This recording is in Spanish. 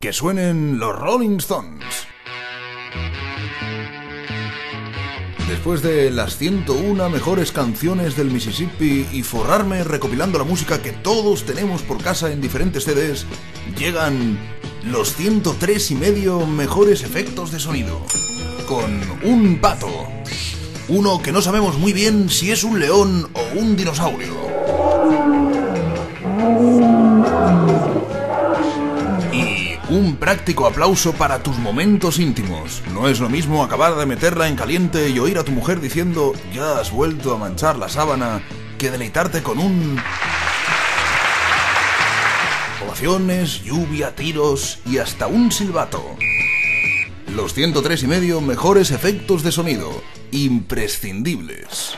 Que suenen los Rolling Stones. Después de las 101 mejores canciones del Mississippi y forrarme recopilando la música que todos tenemos por casa en diferentes CDs, llegan los 103 y medio mejores efectos de sonido. Con un pato. Uno que no sabemos muy bien si es un león o un dinosaurio. Y un práctico aplauso para tus momentos íntimos. No es lo mismo acabar de meterla en caliente y oír a tu mujer diciendo "ya has vuelto a manchar la sábana", que deleitarte con un... ovaciones, lluvia, tiros y hasta un silbato. Los 103 y medio mejores efectos de sonido. Imprescindibles.